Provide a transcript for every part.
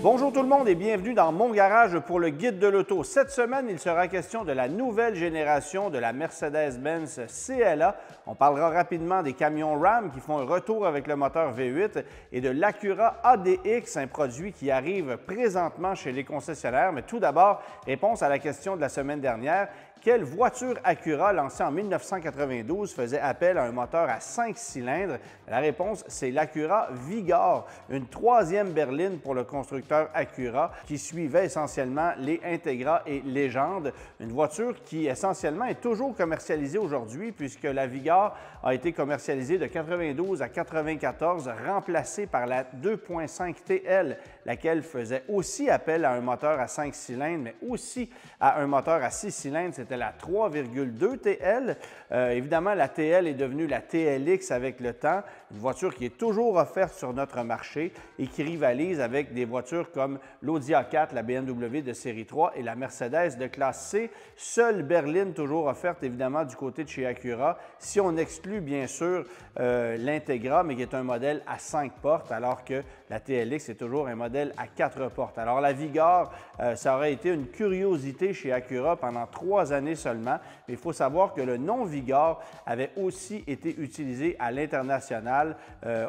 Bonjour tout le monde et bienvenue dans Mon Garage pour le guide de l'auto. Cette semaine, il sera question de la nouvelle génération de la Mercedes-Benz CLA. On parlera rapidement des camions Ram qui font un retour avec le moteur V8 et de l'Acura ADX, un produit qui arrive présentement chez les concessionnaires. Mais tout d'abord, réponse à la question de la semaine dernière. Quelle voiture Acura lancée en 1992 faisait appel à un moteur à 5 cylindres? La réponse, c'est l'Acura Vigor, une troisième berline pour le constructeur Acura qui suivait essentiellement les Integra et Légende. Une voiture qui essentiellement est toujours commercialisée aujourd'hui puisque la Vigor a été commercialisée de 92 à 94, remplacée par la 2.5 TL, laquelle faisait aussi appel à un moteur à 5 cylindres, mais aussi à un moteur à 6 cylindres. C'était la 3,2 TL. Évidemment, la TL est devenue la TLX avec le temps, une voiture qui est toujours offerte sur notre marché et qui rivalise avec des voitures comme l'Audi A4, la BMW de série 3 et la Mercedes de classe C. Seule berline toujours offerte, évidemment, du côté de chez Acura, si on exclut bien sûr l'Integra, mais qui est un modèle à 5 portes, alors que la TLX est toujours un modèle à 4 portes. Alors la Vigor, ça aurait été une curiosité chez Acura pendant 3 années seulement, mais il faut savoir que le nom Vigor avait aussi été utilisé à l'international.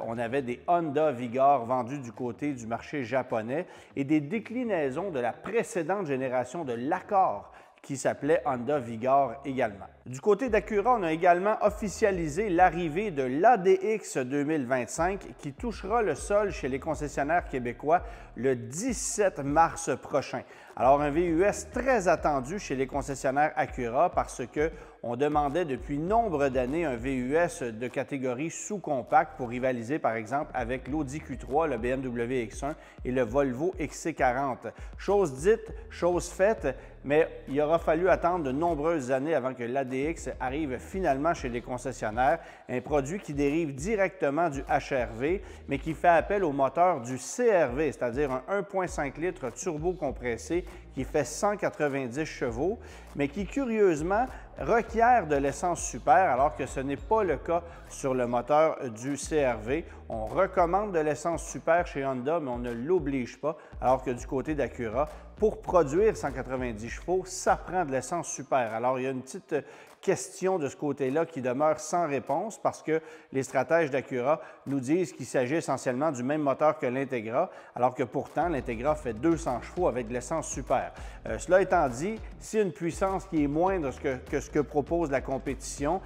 On avait des Honda Vigor vendus du côté du marché japonais et des déclinaisons de la précédente génération de l'Accord qui s'appelait Honda Vigor également. Du côté d'Acura, on a également officialisé l'arrivée de l'ADX 2025 qui touchera le sol chez les concessionnaires québécois le 17 mars prochain. Alors, un VUS très attendu chez les concessionnaires Acura parce qu'on demandait depuis nombre d'années un VUS de catégorie sous-compact pour rivaliser, par exemple, avec l'Audi Q3, le BMW X1 et le Volvo XC40. Chose dite, chose faite, mais il aura fallu attendre de nombreuses années avant que l'ADX arrive finalement chez les concessionnaires, un produit qui dérive directement du HR-V, mais qui fait appel au moteur du CR-V, c'est-à-dire un 1,5 litres turbo compressé qui fait 190 chevaux, mais qui curieusement requiert de l'essence super, alors que ce n'est pas le cas sur le moteur du CR-V. On recommande de l'essence super chez Honda, mais on ne l'oblige pas, alors que du côté d'Acura, pour produire 190 chevaux, ça prend de l'essence super. Alors, il y a une petite question de ce côté-là qui demeure sans réponse parce que les stratèges d'Acura nous disent qu'il s'agit essentiellement du même moteur que l'Integra, alors que pourtant l'Integra fait 200 chevaux avec de l'essence super. Cela étant dit, si une puissance qui est moindre que ce que propose la compétition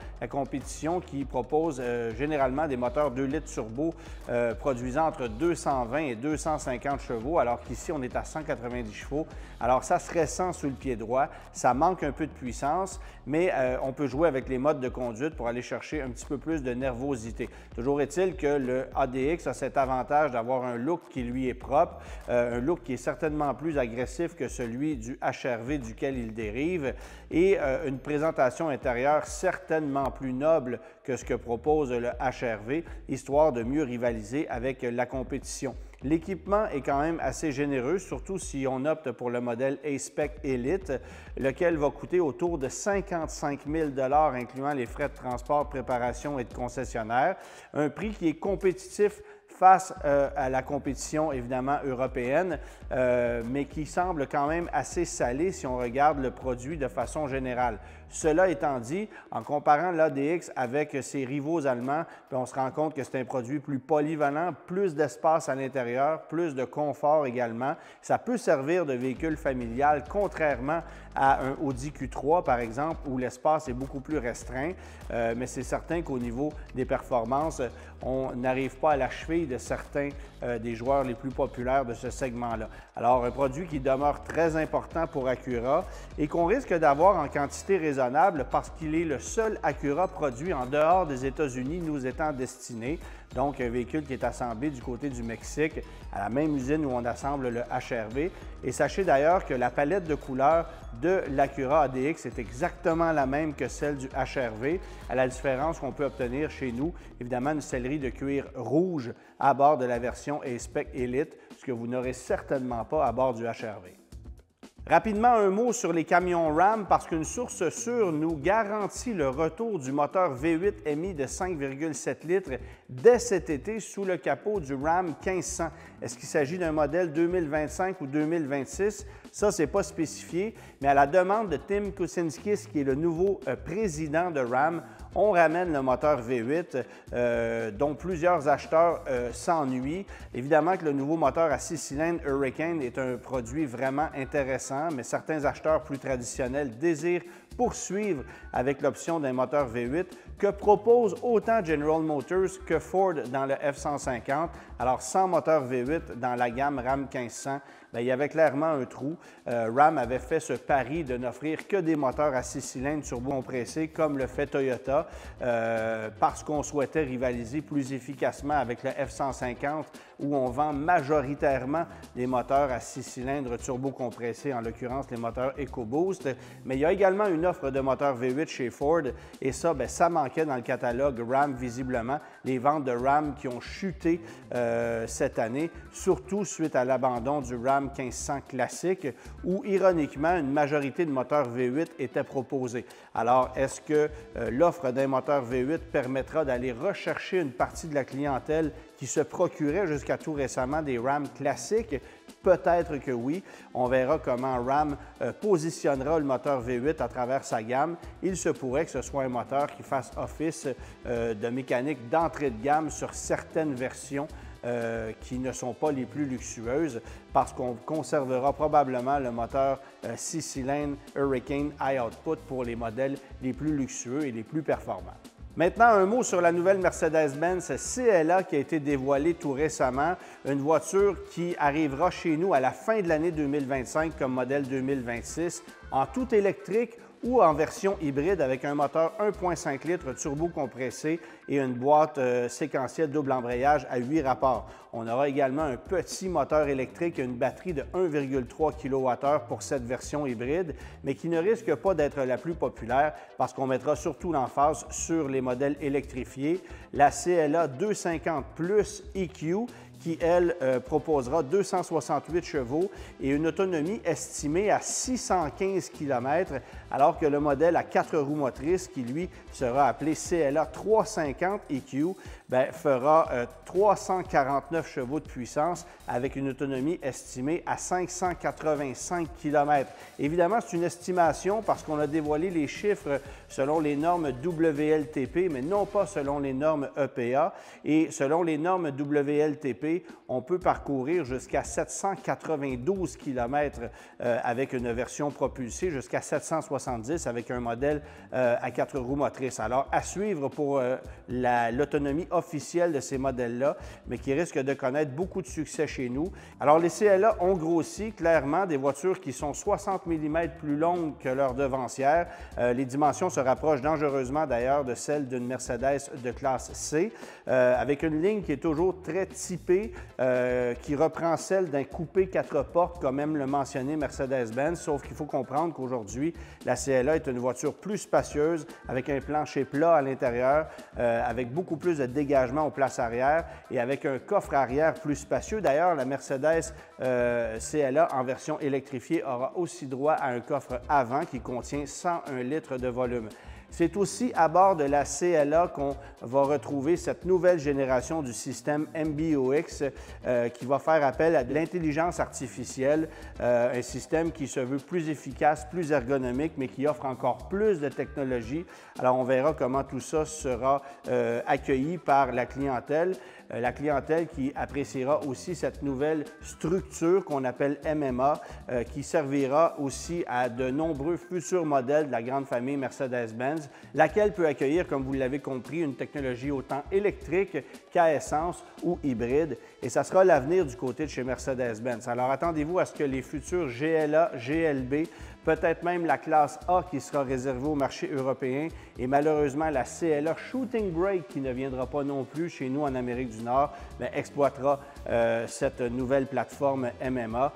qui propose généralement des moteurs 2 litres turbo produisant entre 220 et 250 chevaux, alors qu'ici on est à 190 chevaux. Alors ça se ressent sous le pied droit, ça manque un peu de puissance, mais on peut jouer avec les modes de conduite pour aller chercher un petit peu plus de nervosité. Toujours est-il que le ADX a cet avantage d'avoir un look qui lui est propre, un look qui est certainement plus agressif que celui du HR-V duquel il dérive et une présentation intérieure certainement plus noble que ce que propose le HR-V, histoire de mieux rivaliser avec la compétition. L'équipement est quand même assez généreux, surtout si on opte pour le modèle A-Spec Elite, lequel va coûter autour de 55 000 $, incluant les frais de transport, préparation et de concessionnaire. Un prix qui est compétitif face à la compétition évidemment européenne, mais qui semble quand même assez salé si on regarde le produit de façon générale. Cela étant dit, en comparant l'ADX avec ses rivaux allemands, on se rend compte que c'est un produit plus polyvalent, plus d'espace à l'intérieur, plus de confort également. Ça peut servir de véhicule familial, contrairement à un Audi Q3 par exemple, où l'espace est beaucoup plus restreint, mais c'est certain qu'au niveau des performances, on n'arrive pas à la cheville de certains des joueurs les plus populaires de ce segment-là. Alors, un produit qui demeure très important pour Acura et qu'on risque d'avoir en quantité raisonnable parce qu'il est le seul Acura produit en dehors des États-Unis nous étant destiné. Donc, un véhicule qui est assemblé du côté du Mexique à la même usine où on assemble le HR-V. Et sachez d'ailleurs que la palette de couleurs de l'Acura ADX est exactement la même que celle du HR-V, à la différence qu'on peut obtenir chez nous, évidemment, une sellerie de cuir rouge à bord de la version A-Spec Elite, ce que vous n'aurez certainement pas à bord du HR-V. Rapidement, un mot sur les camions Ram parce qu'une source sûre nous garantit le retour du moteur V8 MI de 5,7 litres dès cet été sous le capot du Ram 1500. Est-ce qu'il s'agit d'un modèle 2025 ou 2026? Ça, ce n'est pas spécifié, mais à la demande de Tim Kucinskis, qui est le nouveau président de Ram, on ramène le moteur V8 dont plusieurs acheteurs s'ennuient. Évidemment que le nouveau moteur à 6 cylindres Hurricane est un produit vraiment intéressant, mais certains acheteurs plus traditionnels désirent poursuivre avec l'option d'un moteur V8 que propose autant General Motors que Ford dans le F-150. Alors, sans moteur V8 dans la gamme Ram 1500, bien, il y avait clairement un trou. Ram avait fait ce pari de n'offrir que des moteurs à 6 cylindres turbo-compressés comme le fait Toyota parce qu'on souhaitait rivaliser plus efficacement avec le F-150 où on vend majoritairement des moteurs à 6 cylindres turbo-compressés, en l'occurrence les moteurs EcoBoost. Mais il y a également une offre de moteurs V8 chez Ford et ça, bien, ça manquait dans le catalogue Ram visiblement. Les ventes de Ram qui ont chuté cette année, surtout suite à l'abandon du Ram 1500 classique où, ironiquement, une majorité de moteurs V8 étaient proposés. Alors, est-ce que l'offre d'un moteur V8 permettra d'aller rechercher une partie de la clientèle qui se procurait jusqu'à tout récemment des Ram classiques? Peut-être que oui. On verra comment Ram positionnera le moteur V8 à travers sa gamme. Il se pourrait que ce soit un moteur qui fasse office de mécanique d'entrée de gamme sur certaines versions qui ne sont pas les plus luxueuses parce qu'on conservera probablement le moteur 6 cylindres Hurricane High Output pour les modèles les plus luxueux et les plus performants. Maintenant, un mot sur la nouvelle Mercedes-Benz CLA qui a été dévoilée tout récemment, une voiture qui arrivera chez nous à la fin de l'année 2025 comme modèle 2026 en tout électrique ou en version hybride avec un moteur 1,5 litres turbo-compressé et une boîte séquentielle double embrayage à 8 rapports. On aura également un petit moteur électrique et une batterie de 1,3 kWh pour cette version hybride, mais qui ne risque pas d'être la plus populaire parce qu'on mettra surtout l'emphase sur les modèles électrifiés. La CLA 250 Plus EQ qui, elle, proposera 268 chevaux et une autonomie estimée à 615 km, alors que le modèle à 4 roues motrices, qui, lui, sera appelé CLA 350 EQ, bien, fera 349 chevaux de puissance avec une autonomie estimée à 585 km. Évidemment, c'est une estimation parce qu'on a dévoilé les chiffres selon les normes WLTP, mais non pas selon les normes EPA. Et selon les normes WLTP, on peut parcourir jusqu'à 792 km avec une version propulsée, jusqu'à 770 avec un modèle à 4 roues motrices. Alors, à suivre pour l'autonomie officielle de ces modèles-là, mais qui risquent de connaître beaucoup de succès chez nous. Alors, les CLA ont grossi, clairement, des voitures qui sont 60 mm plus longues que leurs devancières. Les dimensions se rapprochent dangereusement, d'ailleurs, de celles d'une Mercedes de classe C, avec une ligne qui est toujours très typée, qui reprend celle d'un coupé 4 portes, comme aime le mentionner Mercedes-Benz, sauf qu'il faut comprendre qu'aujourd'hui, la CLA est une voiture plus spacieuse, avec un plancher plat à l'intérieur, avec beaucoup plus de dégagement aux places arrière et avec un coffre arrière plus spacieux. D'ailleurs, la Mercedes CLA en version électrifiée aura aussi droit à un coffre avant qui contient 101 litres de volume. C'est aussi à bord de la CLA qu'on va retrouver cette nouvelle génération du système MBUX qui va faire appel à de l'intelligence artificielle, un système qui se veut plus efficace, plus ergonomique, mais qui offre encore plus de technologie. Alors, on verra comment tout ça sera accueilli par la clientèle qui appréciera aussi cette nouvelle structure qu'on appelle MMA, qui servira aussi à de nombreux futurs modèles de la grande famille Mercedes-Benz, laquelle peut accueillir, comme vous l'avez compris, une technologie autant électrique qu'à essence ou hybride. Et ça sera l'avenir du côté de chez Mercedes-Benz. Alors, attendez-vous à ce que les futurs GLA, GLB peut-être même la classe A qui sera réservée au marché européen et malheureusement la CLA Shooting Brake qui ne viendra pas non plus chez nous en Amérique du Nord, mais exploitera cette nouvelle plateforme MMA.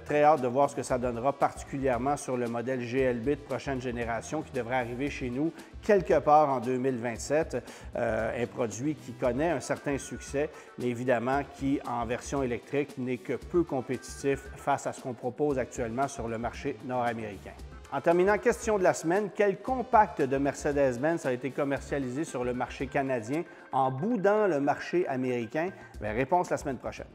Très hâte de voir ce que ça donnera, particulièrement sur le modèle GLB de prochaine génération qui devrait arriver chez nous quelque part en 2027. Un produit qui connaît un certain succès, mais évidemment qui, en version électrique, n'est que peu compétitif face à ce qu'on propose actuellement sur le marché nord-américain. En terminant, question de la semaine, quel compact de Mercedes-Benz a été commercialisé sur le marché canadien en boudant le marché américain? Bien, réponse la semaine prochaine.